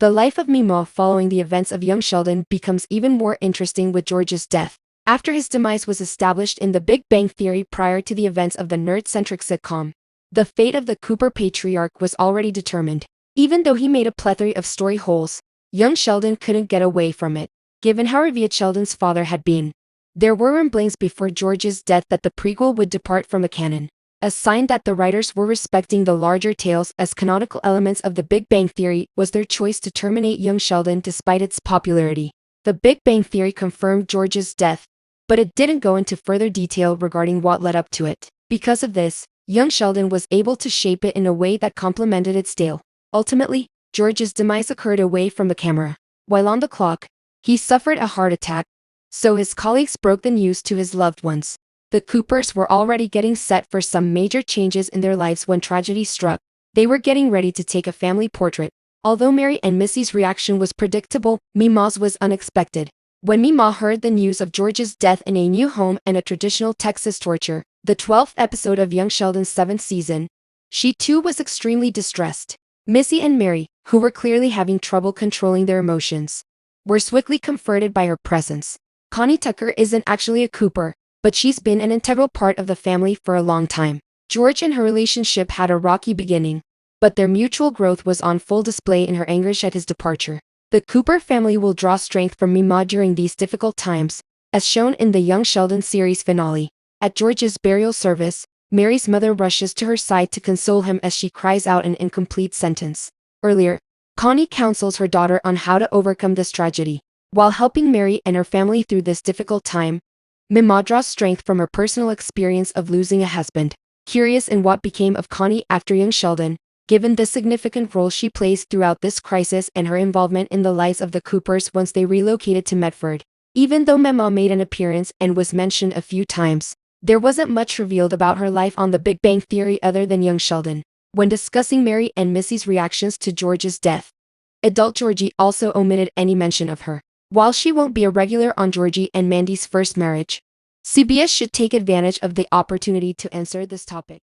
The life of Meemaw following the events of young Sheldon becomes even more interesting with George's death. After his demise was established in The Big Bang Theory prior to the events of the nerd-centric sitcom, the fate of the Cooper patriarch was already determined. Even though he made a plethora of story holes, young Sheldon couldn't get away from it, given how revered Sheldon's father had been. There were rumblings before George's death that the prequel would depart from a canon, a sign that the writers were respecting the larger tales as canonical elements of The Big Bang Theory was their choice to terminate young Sheldon despite its popularity. The Big Bang Theory confirmed George's death, but it didn't go into further detail regarding what led up to it. Because of this, young Sheldon was able to shape it in a way that complemented its tale. Ultimately, George's demise occurred away from the camera. While on the clock, he suffered a heart attack, so his colleagues broke the news to his loved ones. The Coopers were already getting set for some major changes in their lives when tragedy struck. They were getting ready to take a family portrait. Although Mary and Missy's reaction was predictable, Meemaw's was unexpected. When Meemaw heard the news of George's death in a new home and a traditional Texas torture, the 12th episode of young Sheldon's 7th season, she too was extremely distressed. Missy and Mary, who were clearly having trouble controlling their emotions, were swiftly comforted by her presence. Connie Tucker isn't actually a Cooper, but she's been an integral part of the family for a long time. George and her relationship had a rocky beginning, but their mutual growth was on full display in her anguish at his departure. The Cooper family will draw strength from Meemaw during these difficult times, as shown in the Young Sheldon series finale. At George's burial service, Mary's mother rushes to her side to console him as she cries out an incomplete sentence. Earlier, Connie counsels her daughter on how to overcome this tragedy. While helping Mary and her family through this difficult time, Meemaw draws strength from her personal experience of losing a husband. Curious in what became of Connie after young Sheldon, given the significant role she plays throughout this crisis and her involvement in the lives of the Coopers once they relocated to Medford. Even though Meemaw made an appearance and was mentioned a few times, there wasn't much revealed about her life on The Big Bang Theory other than young Sheldon. When discussing Mary and Missy's reactions to George's death, adult Georgie also omitted any mention of her. While she won't be a regular on Georgie and Mandy's first marriage, CBS should take advantage of the opportunity to answer this topic.